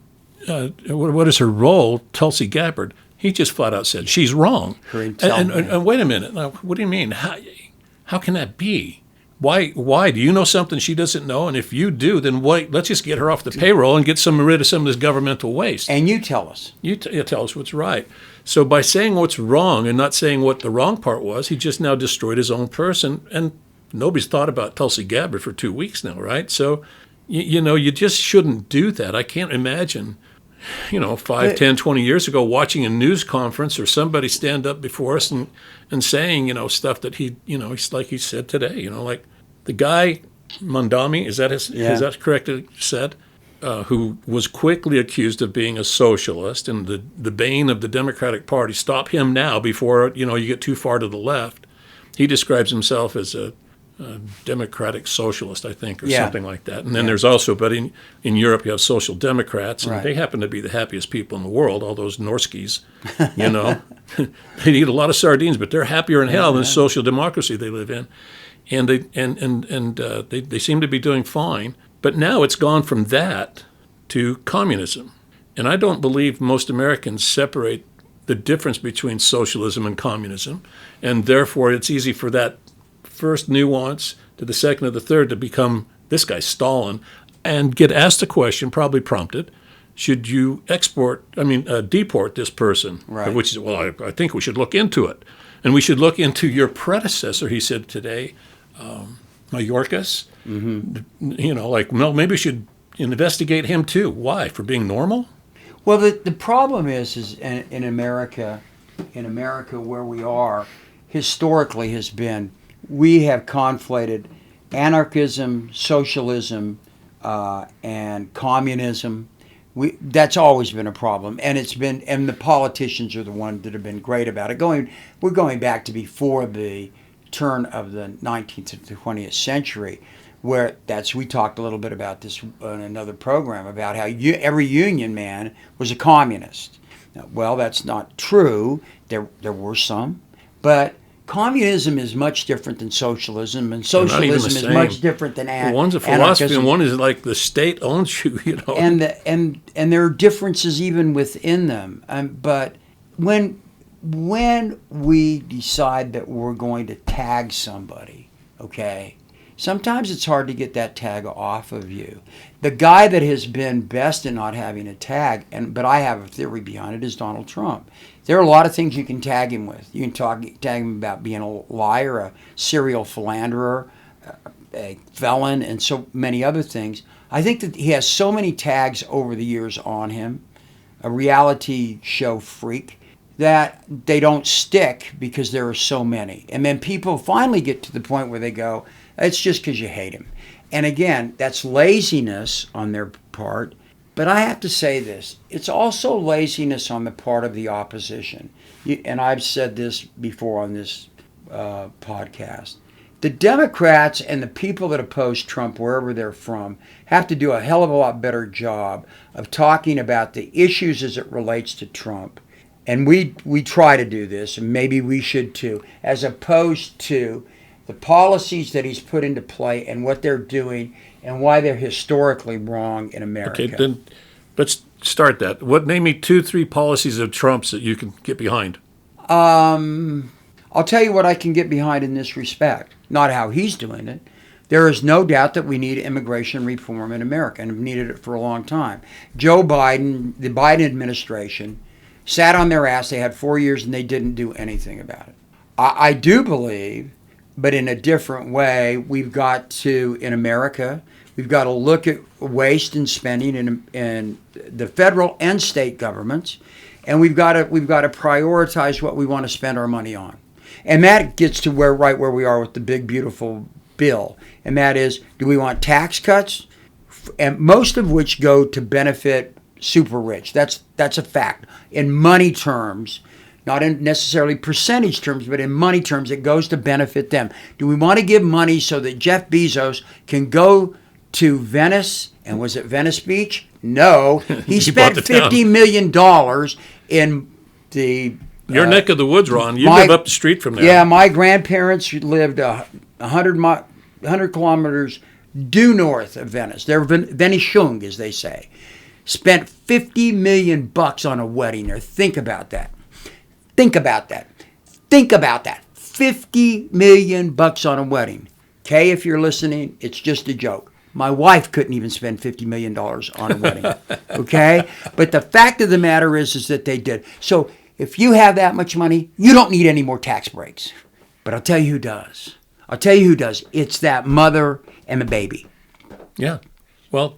What is her role, Tulsi Gabbard? He just flat out said she's wrong. And wait a minute, now, what do you mean? How can that be? Why? Do you know something she doesn't know? And if you do, then wait. Let's just get her off the payroll and get rid of some of this governmental waste. And you tell us. You tell us what's right. So by saying what's wrong and not saying what the wrong part was, he just now destroyed his own person. And nobody's thought about Tulsi Gabbard for 2 weeks now, right? So, you just shouldn't do that. I can't imagine 5, 10, 20 years ago, watching a news conference or somebody stand up before us and saying, stuff that he's like he said today, like the guy, Mamdani, is that correctly said, who was quickly accused of being a socialist and the bane of the Democratic Party. Stop him now before, you get too far to the left. He describes himself as a democratic socialist, I think, or something like that. And then there's also, but in Europe you have social democrats, and they happen to be the happiest people in the world, all those Norskis, They eat a lot of sardines, but they're happier in hell than the social democracy they live in. And they seem to be doing fine. But now it's gone from that to communism. And I don't believe most Americans separate the difference between socialism and communism, and therefore it's easy for that first nuance to the second or the third to become this guy's Stalin, and get asked a question, probably prompted, should you deport this person? Right. Which is, well, I think we should look into it. And we should look into your predecessor, he said today, Mayorkas. Well, maybe we should investigate him too. Why? For being normal? Well, the problem is in America where we are, historically has been, we have conflated anarchism, socialism, and communism. That's always been a problem, and the politicians are the ones that have been great about it. We're going back to before the turn of the 19th to the 20th century, where we talked a little bit about this on another program about how every union man was a communist. Now, well, that's not true. There were some, but communism is much different than socialism, and socialism is much different than anarchism. One's a philosophy, and one is like the state owns you, And there are differences even within them. But when we decide that we're going to tag somebody, okay, sometimes it's hard to get that tag off of you. The guy that has been best in not having a tag, but I have a theory behind it, is Donald Trump. There are a lot of things you can tag him with. You can tag him about being a liar, a serial philanderer, a felon, and so many other things. I think that he has so many tags over the years on him, a reality show freak, that they don't stick because there are so many. And then people finally get to the point where they go, it's just because you hate him. And again, that's laziness on their part. But I have to say this, it's also laziness on the part of the opposition. And I've said this before on this podcast. The Democrats and the people that oppose Trump, wherever they're from, have to do a hell of a lot better job of talking about the issues as it relates to Trump. And we try to do this, and maybe we should too, as opposed to the policies that he's put into play and what they're doing and why they're historically wrong in America. Okay, then let's start that. Name me 2-3 policies of Trump's that you can get behind. I'll tell you what I can get behind in this respect, not how he's doing it. There is no doubt that we need immigration reform in America, and have needed it for a long time. Joe Biden, the Biden administration, sat on their ass. They had 4 years and they didn't do anything about it. I do believe, but in a different way, we've got to, in America, we've got to look at waste and spending in the federal and state governments, and we've got to prioritize what we want to spend our money on. And that gets to right where we are with the big, beautiful bill. And that is, do we want tax cuts? And most of which go to benefit super rich. That's a fact. In money terms, not in necessarily percentage terms, but in money terms, it goes to benefit them. Do we want to give money so that Jeff Bezos can go to Venice? And was it Venice Beach? No. He spent $50 million in the... Your neck of the woods, Ron. You live up the street from there. Yeah, my grandparents lived 100 kilometers due north of Venice. They're Venetian, as they say. Spent $50 million on a wedding there. Think about that. Think about that. $50 million on a wedding. Okay, if you're listening, it's just a joke. My wife couldn't even spend $50 million on a wedding. Okay? But the fact of the matter is that they did. So if you have that much money, you don't need any more tax breaks. But I'll tell you who does. It's that mother and the baby. Yeah. Well,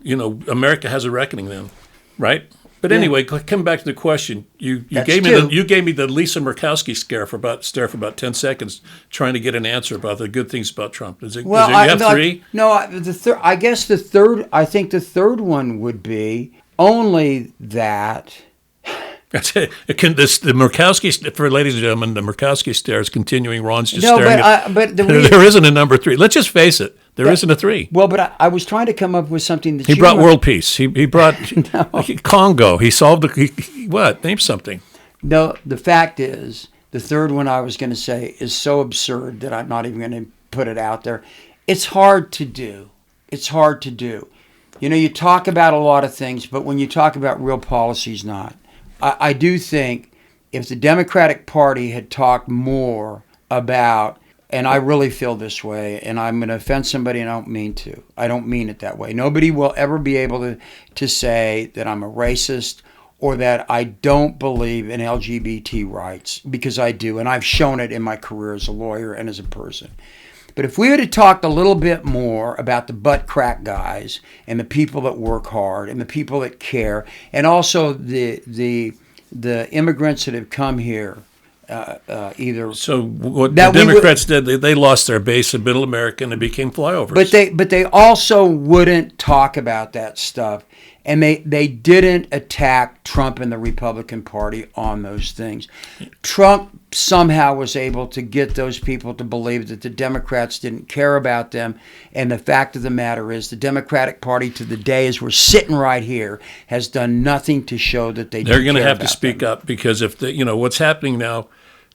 America has a reckoning then, right? But anyway, coming back to the question, you gave me the Lisa Murkowski stare for about 10 seconds, trying to get an answer about the good things about Trump. You have three? No, I guess the third. I think the third one would be only that. That's it. The Murkowski, for ladies and gentlemen, the Murkowski stare is continuing. Ron's just staring. But there isn't a number three. Let's just face it. There isn't a three. Well, but I was trying to come up with something that he brought world peace. He brought Congo. He solved what? Name something. No, the fact is, the third one I was going to say is so absurd that I'm not even going to put it out there. It's hard to do. You talk about a lot of things, but when you talk about real policies, not. I do think if the Democratic Party had talked more about, and I really feel this way, and I'm going to offend somebody, and I don't mean to. I don't mean it that way. Nobody will ever be able to say that I'm a racist or that I don't believe in LGBT rights, because I do, and I've shown it in my career as a lawyer and as a person. But if we would have talked a little bit more about the butt crack guys and the people that work hard and the people that care, and also the immigrants that have come here, either. So what the Democrats did, they lost their base of middle America and it became flyovers. But they also wouldn't talk about that stuff. And they didn't attack Trump and the Republican Party on those things. Trump somehow was able to get those people to believe that the Democrats didn't care about them. And the fact of the matter is the Democratic Party to the day as we're sitting right here has done nothing to show that they do care about them. They're going to have to speak up, because if what's happening now,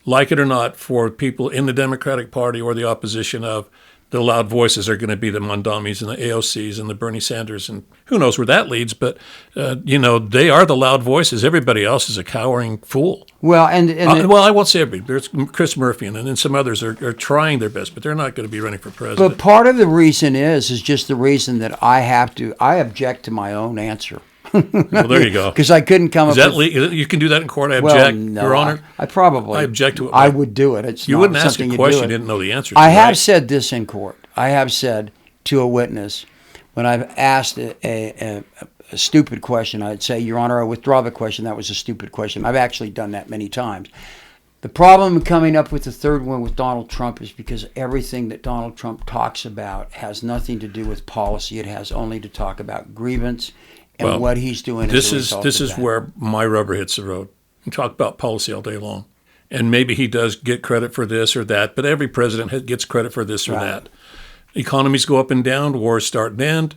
like it or not, for people in the Democratic Party or the opposition of, the loud voices are going to be the Mamdanis and the AOCs and the Bernie Sanders, and who knows where that leads. But, they are the loud voices. Everybody else is a cowering fool. Well, well, I won't say everybody. There's Chris Murphy and then some others are trying their best, but they're not going to be running for president. But part of the reason is just the reason that I object to my own answer. Well, there you go. Because I couldn't come up with... You can do that in court? I well, object, no, Your Honor? I probably... I object to it. I would do it. You wouldn't ask a question you didn't know the answer to. I have said this in court. I have said to a witness, when I've asked a stupid question, I'd say, Your Honor, I withdraw the question. That was a stupid question. I've actually done that many times. The problem coming up with the third one with Donald Trump is because everything that Donald Trump talks about has nothing to do with policy. It has only to talk about grievance and what he's doing. This is where my rubber hits the road. You talk about policy all day long, and maybe he does get credit for this or that, but every president gets credit for this or that. Economies go up and down, wars start and end.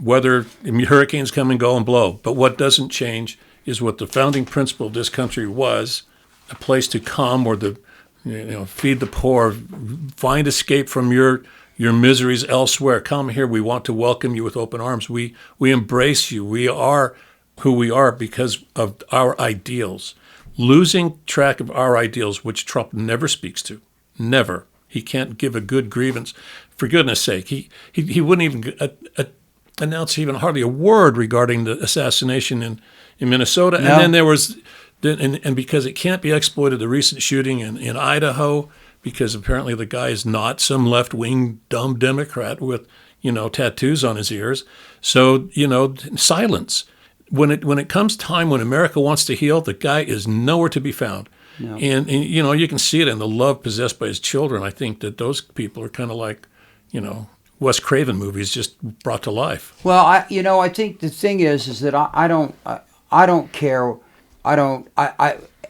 Weather, hurricanes come and go and blow. But what doesn't change is what the founding principle of this country was: a place to come where feed the poor, find escape from your miseries elsewhere. Come here. We want to welcome you with open arms. We embrace you. We are who we are because of our ideals. Losing track of our ideals, which Trump never speaks to, never. He can't give a good grievance. For goodness sake, he wouldn't even announce even hardly a word regarding the assassination in Minnesota. No. And then there was, and because it can't be exploited, the recent shooting in Idaho, because apparently the guy is not some left-wing dumb Democrat with, tattoos on his ears. So, silence. When it comes time when America wants to heal, the guy is nowhere to be found. No. And you can see it in the love possessed by his children. I think that those people are kind of like, Wes Craven movies just brought to life. Well, I think the thing is that I don't care.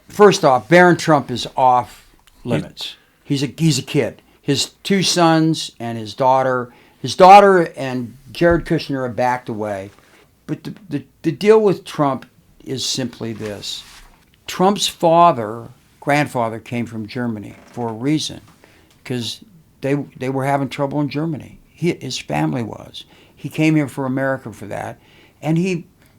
First off, Barron Trump is off limits. He's a kid. His two sons and his daughter and Jared Kushner are backed away. But the deal with Trump is simply this. Trump's grandfather came from Germany for a reason, because they were having trouble in Germany. His family was. He came here for America for that. And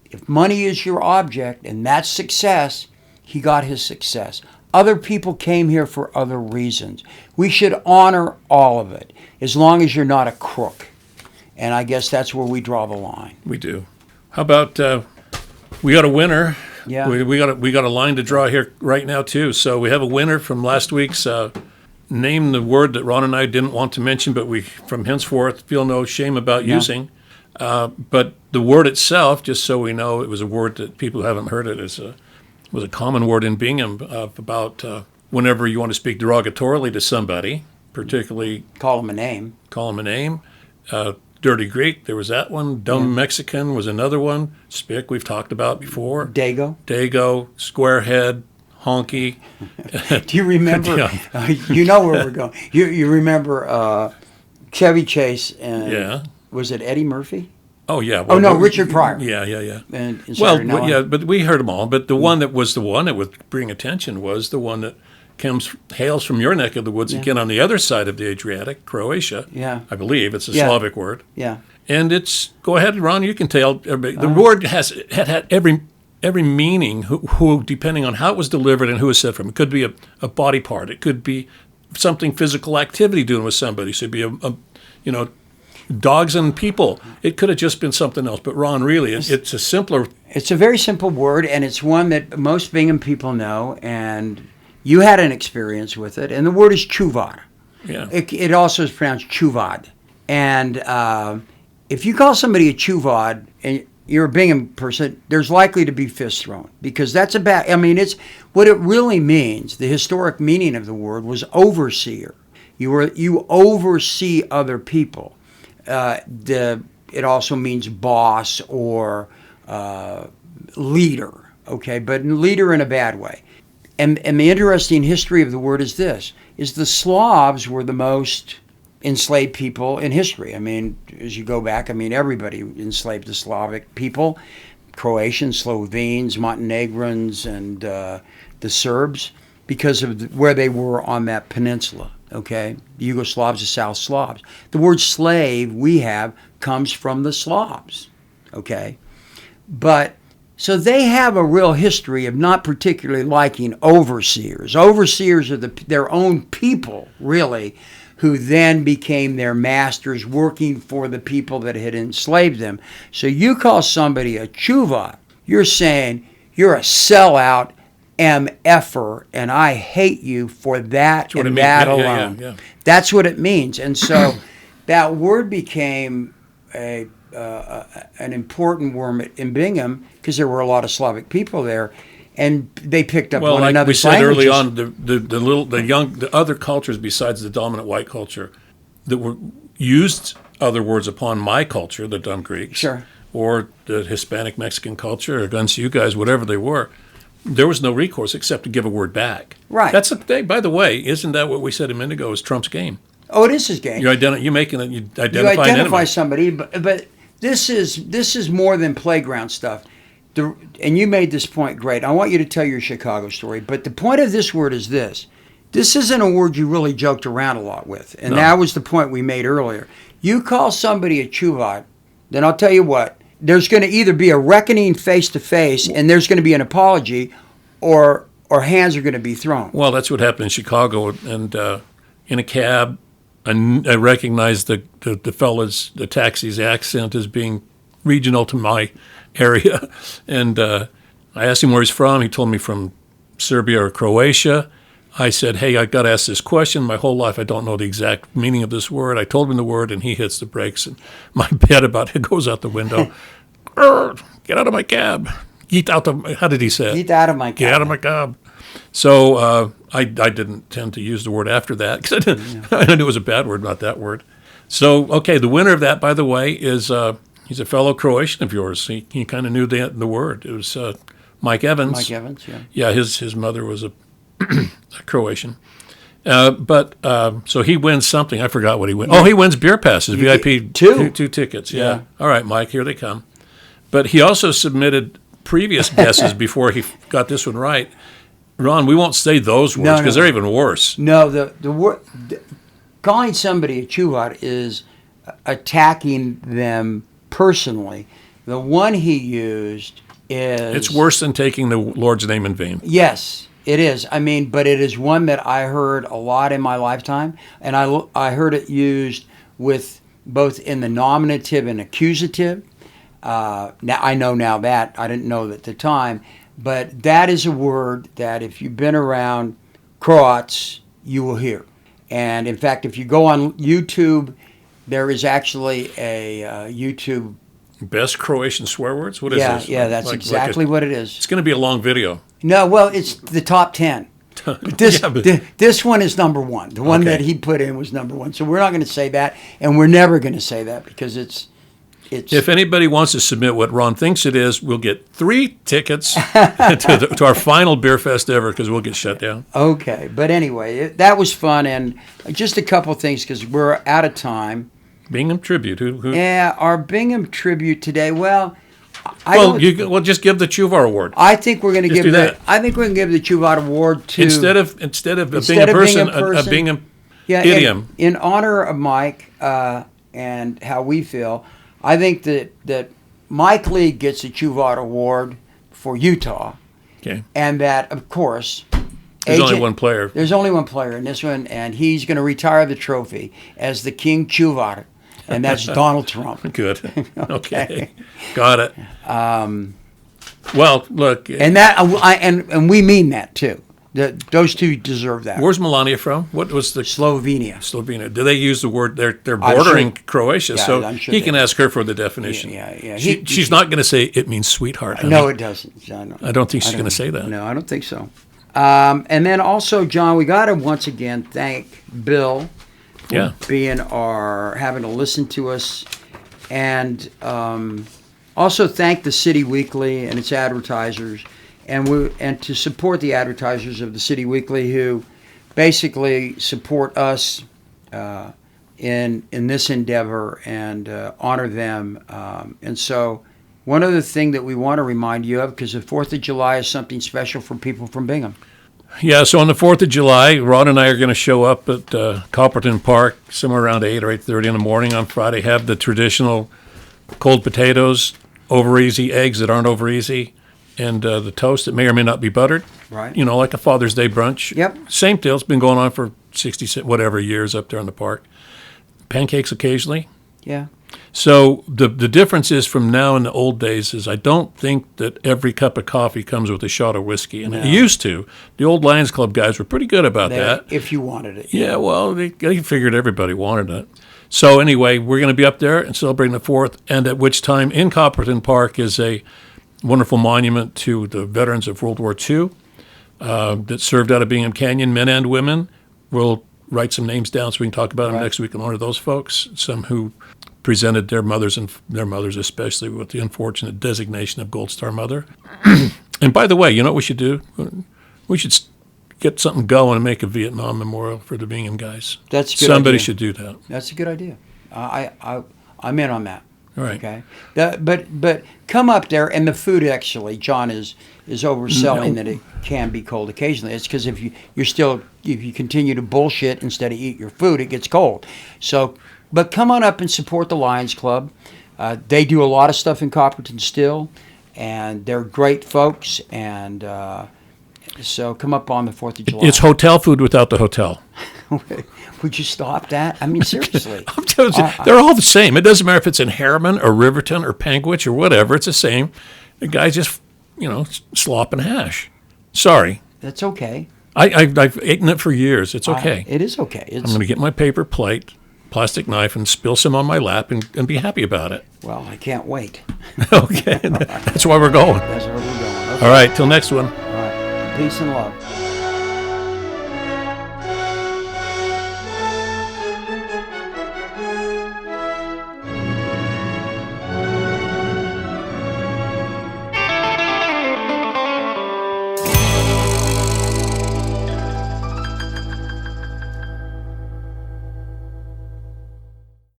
if money is your object and that's success, he got his success. Other people came here for other reasons. We should honor all of it, as long as you're not a crook. And I guess that's where we draw the line. We do. How about we got a winner? Yeah. We got a line to draw here right now too. So we have a winner from last week's name, the word that Ron and I didn't want to mention, but we from henceforth feel no shame about using. But the word itself, just so we know, it was a word that people who haven't heard it was a common word in Bingham about whenever you want to speak derogatorily to somebody, particularly call them a name. Dirty Greek, there was that one. Dumb Mexican was another one. Spick, we've talked about before. Dago, squarehead, honky. Do you remember? You know where we're going. You remember Chevy Chase and was it Eddie Murphy? Oh yeah. Well, Richard Pryor. Yeah. And but we heard them all. But the one that was the one that would bring attention was the one that hails from your neck of the woods, again on the other side of the Adriatic, Croatia. Yeah. I believe it's a Yeah. Slavic word. Yeah. And go ahead, Ron, you can tell everybody. The word had every meaning, who depending on how it was delivered and who it was said from. It could be a body part. It could be something physical activity doing with somebody. So it'd be dogs and people. It could have just been something else. But Ron, really, it's a simpler. It's a very simple word, and it's one that most Bingham people know, and you had an experience with it, and the word is chuvad. Yeah. It also is pronounced chuvad. And if you call somebody a chuvad, and you're a Bingham person, there's likely to be fists thrown, because that's it's what it really means. The historic meaning of the word was overseer. You oversee other people. It also means boss or leader, okay, but leader in a bad way. And the interesting history of the word is the Slavs were the most enslaved people in history. I mean, as you go back, everybody enslaved the Slavic people, Croatians, Slovenes, Montenegrins, and the Serbs, because of where they were on that peninsula, okay? The Yugoslavs, the South Slavs. The word slave we have comes from the Slavs, okay? But so they have a real history of not particularly liking overseers. Overseers are their own people, really, who then became their masters, working for the people that had enslaved them. So you call somebody a chuva, you're saying you're a sellout MFer, and I hate you for that and that alone. Yeah. That's what it means. And so that word became an important word in Bingham, because there were a lot of Slavic people there, and they picked up one another's languages. Well, like we said early on, the other cultures besides the dominant white culture that were used other words upon my culture, the dumb Greeks, sure, or the Hispanic Mexican culture, or against you guys, whatever they were. There was no recourse except to give a word back. Right. That's the thing. By the way, isn't that what we said a minute ago is Trump's game? Oh, it is his game. You identify somebody, but this is more than playground stuff. And you made this point great. I want you to tell your Chicago story. But the point of this word is this. This isn't a word you really joked around a lot with. And that was the point we made earlier. You call somebody a chuvat, then I'll tell you what. There's going to either be a reckoning face-to-face, and there's going to be an apology, or hands are going to be thrown. Well, that's what happened in Chicago. And in a cab, I recognized the taxi's accent as being regional to my area. And I asked him where he's from. He told me from Serbia or Croatia. I said, hey, I got to ask this question. My whole life I don't know the exact meaning of this word. I told him the word, and he hits the brakes, and my bet about it goes out the window. Get out of my cab. How did he say it? Get out of my cab. Get out of my cab. So I didn't tend to use the word after that, because I knew it was a bad word, not that word. So, okay, the winner of that, by the way, is he's a fellow Croatian of yours. He kind of knew the word. It was Mike Evans. Mike Evans, yeah. Yeah, his mother was a Croatian. So he wins something. I forgot what he wins. Oh, he wins beer passes, VIP two tickets. Yeah. All right, Mike, here they come. But he also submitted previous guesses before he got this one right. Ron, we won't say those words because they're even worse. No, the word calling somebody a chuvat is attacking them personally. The one he used is... It's worse than taking the Lord's name in vain. Yes, it is. But it is one that I heard a lot in my lifetime, and I heard it used with both in the nominative and accusative. Now I know now that. I didn't know at the time. But that is a word that if you've been around Croats, you will hear. And in fact, if you go on YouTube, there is actually a YouTube... Best Croatian swear words? What is this? Yeah, that's exactly what it is. It's going to be a long video. No, well, it's the top 10. But this one is number one. The one that he put in was number one. So we're not going to say that, and we're never going to say that because it's... If anybody wants to submit what Ron thinks it is, we'll get 3 tickets to our final beer fest ever because we'll get shut down. Okay, but anyway, that was fun, and just a couple things because we're out of time. Bingham tribute. Who? Yeah, our Bingham tribute today. Well, Well, just give the Chuvar Award. I think we're going to give do that. I think we're going to give the Chuvar Award to Instead of a Bingham person, a Bingham idiom. In honor of Mike and how we feel, I think that Mike Lee gets a Chuvar Award for Utah. Okay. And that, of course, there's only one player. There's only one player in this one, and he's going to retire the trophy as the King Chuvar, and that's Donald Trump. Good. Okay. Got it. Well, look. And that, and we mean that too. Those two deserve that. Where's Melania from? What was the Slovenia? Do they use the word? They're bordering Croatia, Yeah, so I'm sure he they can do. ask her for the definition. Yeah. She's not going to say it means sweetheart. Honey. No, it doesn't. I don't think she's going to say that. No, I don't think so. And then also, John, we got to once again thank Bill for having to listen to us, and also thank the City Weekly and its advertisers, and to support the advertisers of the City Weekly who basically support us in this endeavor and honor them. And so one other thing that we want to remind you of, because the 4th of July is something special for people from Bingham. Yeah, so on the 4th of July, Ron and I are going to show up at Copperton Park somewhere around 8 or 8:30 in the morning on Friday, have the traditional cold potatoes, over easy eggs that aren't over easy, and the toast that may or may not be buttered. Right. You know, like a Father's Day brunch. Yep. Same deal. It's been going on for 60, whatever years up there in the park. Pancakes occasionally. Yeah. So the difference is from now in the old days is I don't think that every cup of coffee comes with a shot of whiskey. And it used to. The old Lions Club guys were pretty good about that. If you wanted it. Yeah, well, they figured everybody wanted it. So anyway, we're going to be up there and celebrating the 4th, and at which time in Copperton Park is a wonderful monument to the veterans of World War II that served out of Bingham Canyon, men and women. We'll write some names down so we can talk about them next week and honor those folks, some who presented their mothers, and their mothers especially, with the unfortunate designation of Gold Star Mother. And by the way, you know what we should do? We should get something going and make a Vietnam memorial for the Bingham guys. That's a good Somebody idea. should do that. That's a good idea. I'm in on that. All right. Okay. But come up there, and the food actually, John, is overselling that it can be cold occasionally. It's because if you continue to bullshit instead of eat your food, it gets cold. So, but come on up and support the Lions Club. They do a lot of stuff in Copperton still, and they're great folks. And so come up on the 4th of July. It's hotel food without the hotel. Would you stop that? I mean, seriously. I'm telling you, they're all the same. It doesn't matter if it's in Harriman or Riverton or Panguitch or whatever. It's the same. The guy's just, slopping hash. Sorry. That's okay. I've eaten it for years. It's okay. It is okay. I'm going to get my paper plate, plastic knife, and spill some on my lap and be happy about it. Well, I can't wait. Okay. That's why we're going. That's where we're going. Okay. All right. Till next one. All right. Peace and love.